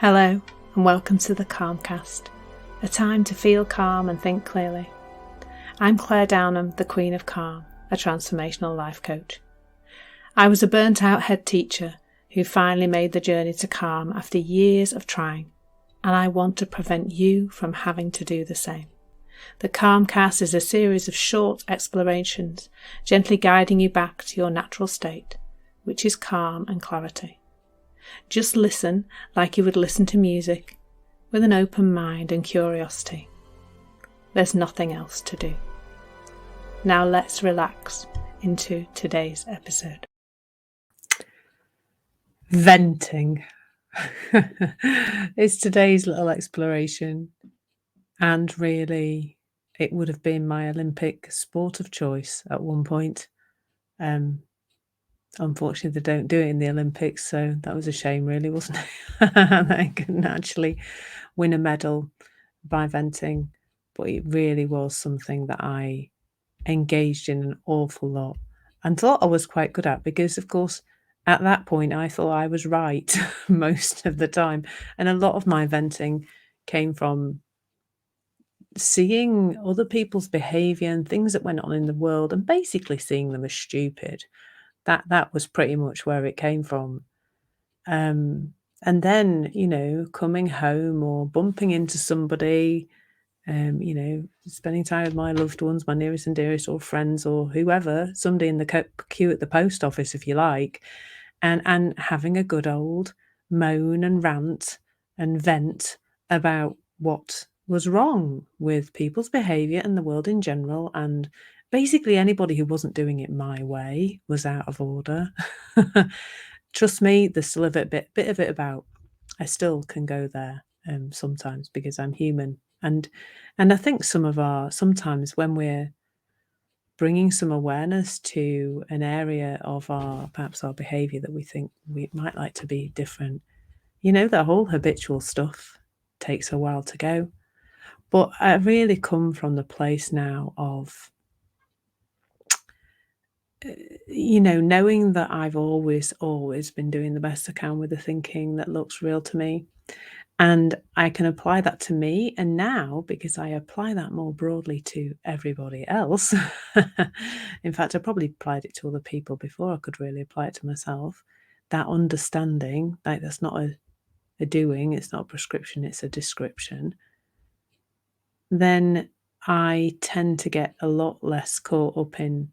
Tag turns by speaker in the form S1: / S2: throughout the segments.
S1: Hello and welcome to the Calmcast, a time to feel calm and think clearly. I'm Claire Downham, the Queen of Calm, a transformational life coach. I was a burnt out head teacher who finally made the journey to calm after years of trying, and I want to prevent you from having to do the same. The Calmcast is a series of short explorations, gently guiding you back to your natural state, which is calm and clarity. Just listen like you would listen to music, with an open mind and curiosity. There's nothing else to do. Now let's relax into today's episode. Venting is today's little exploration, and really it would have been my Olympic sport of choice at one point. Unfortunately, they don't do it in the Olympics, so that was a shame, really, wasn't it? They couldn't actually win a medal by venting, but it really was something that I engaged in an awful lot and thought I was quite good at, because, of course, at that point, I thought I was right most of the time. And a lot of my venting came from seeing other people's behaviour and things that went on in the world and basically seeing them as stupid. That was pretty much where it came from. And then, coming home or bumping into somebody, spending time with my loved ones, my nearest and dearest, or friends, or whoever, somebody in the queue at the post office, if you like, and having a good old moan and rant and vent about what was wrong with people's behaviour and the world in general, and basically anybody who wasn't doing it my way was out of order. Trust me, there's still a bit of it about. I still can go there sometimes, because I'm human, and I think sometimes when we're bringing some awareness to an area of perhaps our behaviour that we think we might like to be different, the whole habitual stuff takes a while to go. But I really come from the place now of, knowing that I've always been doing the best I can with the thinking that looks real to me. And I can apply that to me. And now, because I apply that more broadly to everybody else, in fact, I probably applied it to other people before I could really apply it to myself, that understanding, like that's not a doing, it's not a prescription, it's a description, then I tend to get a lot less caught up in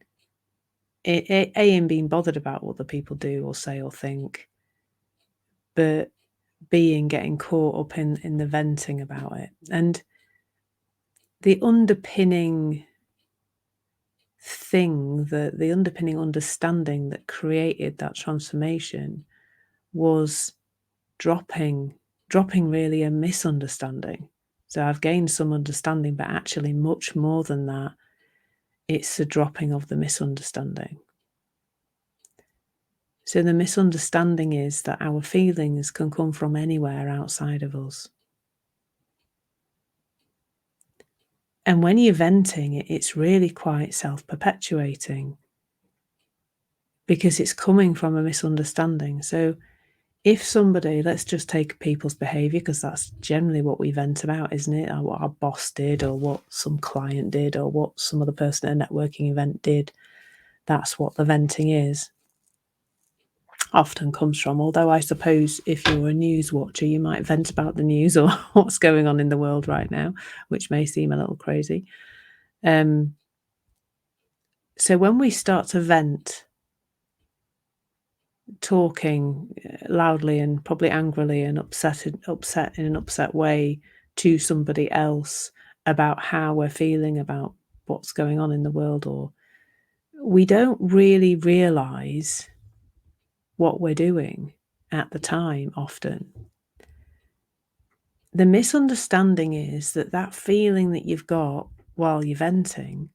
S1: in being bothered about what the people do or say or think, but getting caught up in the venting about it. And the underpinning thing, the underpinning understanding that created that transformation was dropping really a misunderstanding. So I've gained some understanding, but actually much more than that, it's the dropping of the misunderstanding. So the misunderstanding is that our feelings can come from anywhere outside of us. And when you're venting, it's really quite self-perpetuating, because it's coming from a misunderstanding. So if somebody, let's just take people's behaviour, because that's generally what we vent about, isn't it? Or what our boss did, or what some client did, or what some other person at a networking event did. That's what the venting is. Often comes from, although I suppose if you're a news watcher, you might vent about the news or what's going on in the world right now, which may seem a little crazy. So when we start to vent, talking loudly and probably angrily and upset in an upset way to somebody else about how we're feeling about what's going on in the world, or we don't really realise what we're doing at the time often. The misunderstanding is that feeling that you've got while you're venting,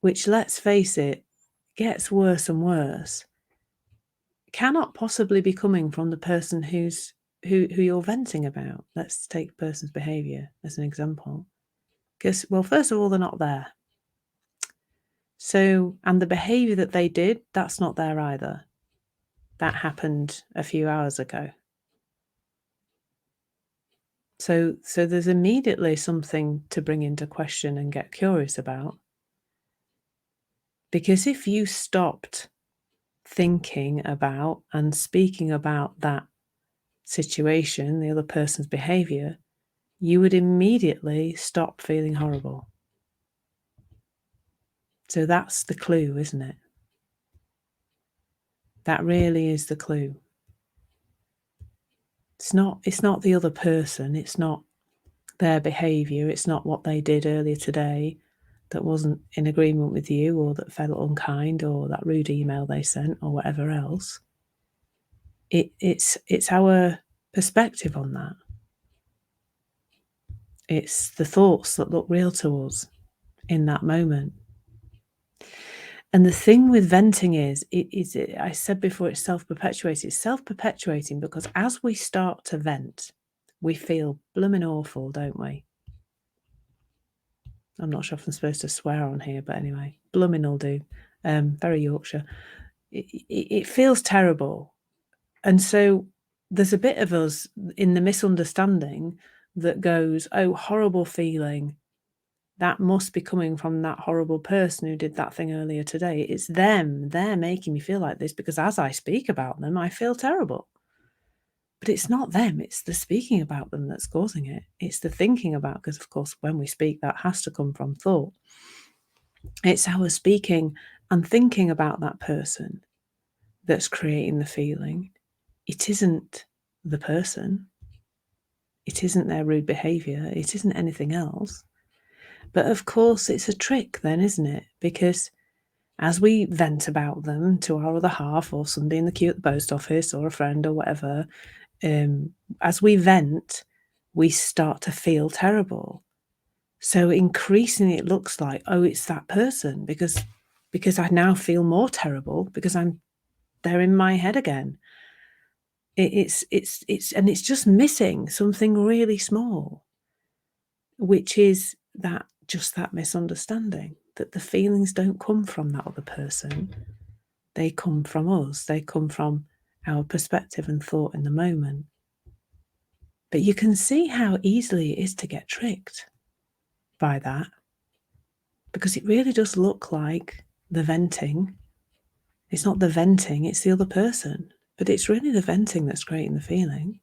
S1: which, let's face it, gets worse and worse, cannot possibly be coming from the person who you're venting about. Let's take the person's behaviour as an example. Because, well, first of all, they're not there. So, and the behaviour that they did, that's not there either. That happened a few hours ago. So there's immediately something to bring into question and get curious about. Because if you stopped thinking about and speaking about that situation, the other person's behaviour, you would immediately stop feeling horrible. So that's the clue, isn't it? That really is the clue. It's not the other person, it's not their behaviour, it's not what they did earlier today that wasn't in agreement with you, or that felt unkind, or that rude email they sent, or whatever else. It's our perspective on that. It's the thoughts that look real to us in that moment. And the thing with venting is, I said before, it's self-perpetuating. It's self-perpetuating because as we start to vent, we feel blooming awful, don't we? I'm not sure if I'm supposed to swear on here, but anyway, blooming will do. Very Yorkshire. It feels terrible. And so there's a bit of us in the misunderstanding that goes, oh, horrible feeling. That must be coming from that horrible person who did that thing earlier today. It's them. They're making me feel like this because as I speak about them, I feel terrible. But it's not them. It's the speaking about them that's causing it. It's the thinking about, because of course, when we speak, that has to come from thought. It's our speaking and thinking about that person that's creating the feeling. It isn't the person. It isn't their rude behaviour. It isn't anything else. But of course, it's a trick then, isn't it? Because as we vent about them to our other half, or somebody in the queue at the post office, or a friend, or whatever, as we vent, we start to feel terrible. So increasingly it looks like, oh, it's that person, because I now feel more terrible because they're in my head again. It's just missing something really small, which is that misunderstanding, that the feelings don't come from that other person. They come from us. They come from our perspective and thought in the moment. But you can see how easily it is to get tricked by that, because it really does look like the venting. It's not the venting, it's the other person. But it's really the venting that's creating the feeling.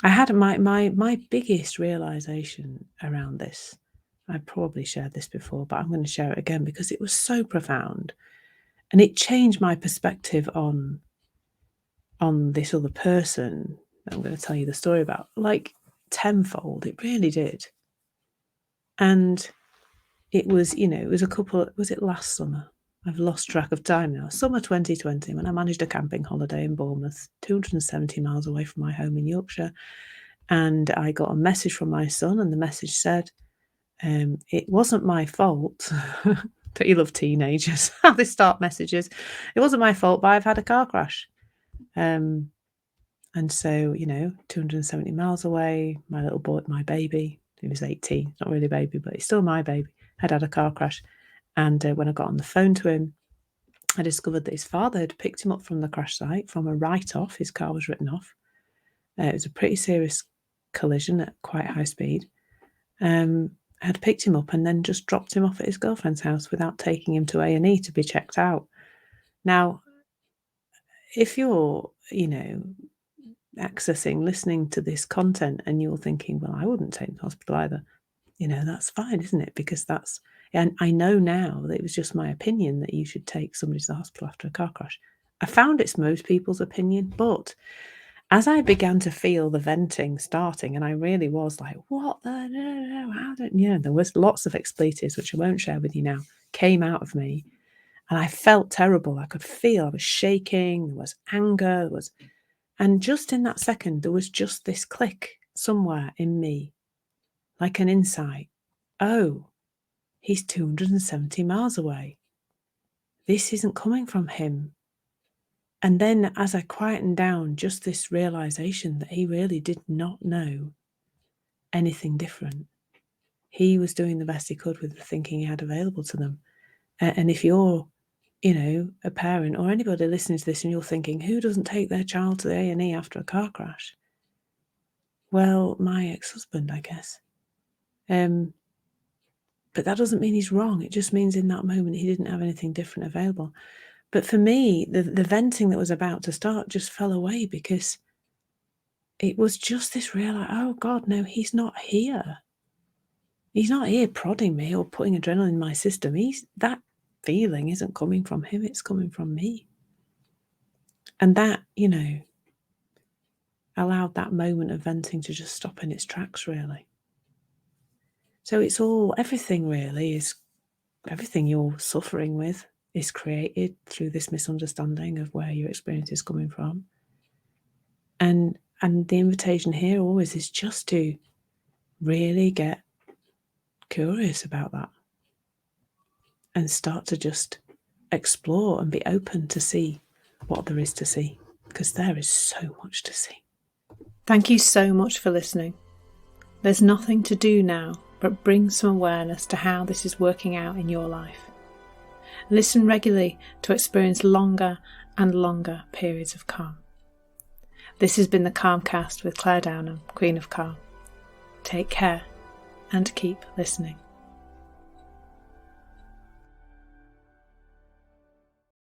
S1: I had my biggest realization around this. I probably shared this before, but I'm going to share it again because it was so profound. And it changed my perspective on this other person that I'm going to tell you the story about, like, tenfold. It really did. And it was, it was was it last summer? I've lost track of time now. Summer 2020, when I managed a camping holiday in Bournemouth, 270 miles away from my home in Yorkshire. And I got a message from my son, and the message said, it wasn't my fault. Don't you love teenagers? How they start messages. It wasn't my fault, but I've had a car crash. And so, 270 miles away, my little boy, my baby, he was 18, not really a baby, but he's still my baby, had a car crash. And when I got on the phone to him, I discovered that his father had picked him up from the crash site from a write-off. His car was written off. It was a pretty serious collision at quite high speed. Had picked him up and then just dropped him off at his girlfriend's house without taking him to A&E to be checked out. Now, if you're, accessing, listening to this content and you're thinking, well, I wouldn't take him to hospital either, that's fine, isn't it? Because and I know now that it was just my opinion that you should take somebody to the hospital after a car crash. I found it's most people's opinion, but as I began to feel the venting starting, and I really was like, what the, no, how don't, there was lots of expletives, which I won't share with you now, came out of me. And I felt terrible. I could feel I was shaking. There was anger. And just in that second, there was just this click somewhere in me, like an insight. Oh, he's 270 miles away. This isn't coming from him. And then as I quietened down, just this realization that he really did not know anything different. He was doing the best he could with the thinking he had available to them. And if you're, a parent or anybody listening to this and you're thinking, who doesn't take their child to the A&E after a car crash? Well, my ex-husband, I guess. But that doesn't mean he's wrong. It just means in that moment he didn't have anything different available. But for me, the venting that was about to start just fell away because it was just this real, like, oh God, no, he's not here. He's not here prodding me or putting adrenaline in my system. That feeling isn't coming from him, it's coming from me. And that, allowed that moment of venting to just stop in its tracks, really. So it's everything you're suffering with is created through this misunderstanding of where your experience is coming from. And the invitation here always is just to really get curious about that and start to just explore and be open to see what there is to see, because there is so much to see. Thank you so much for listening. There's nothing to do now but bring some awareness to how this is working out in your life. Listen regularly to experience longer and longer periods of calm. This has been the Calmcast with Claire Downham, Queen of Calm. Take care and keep listening.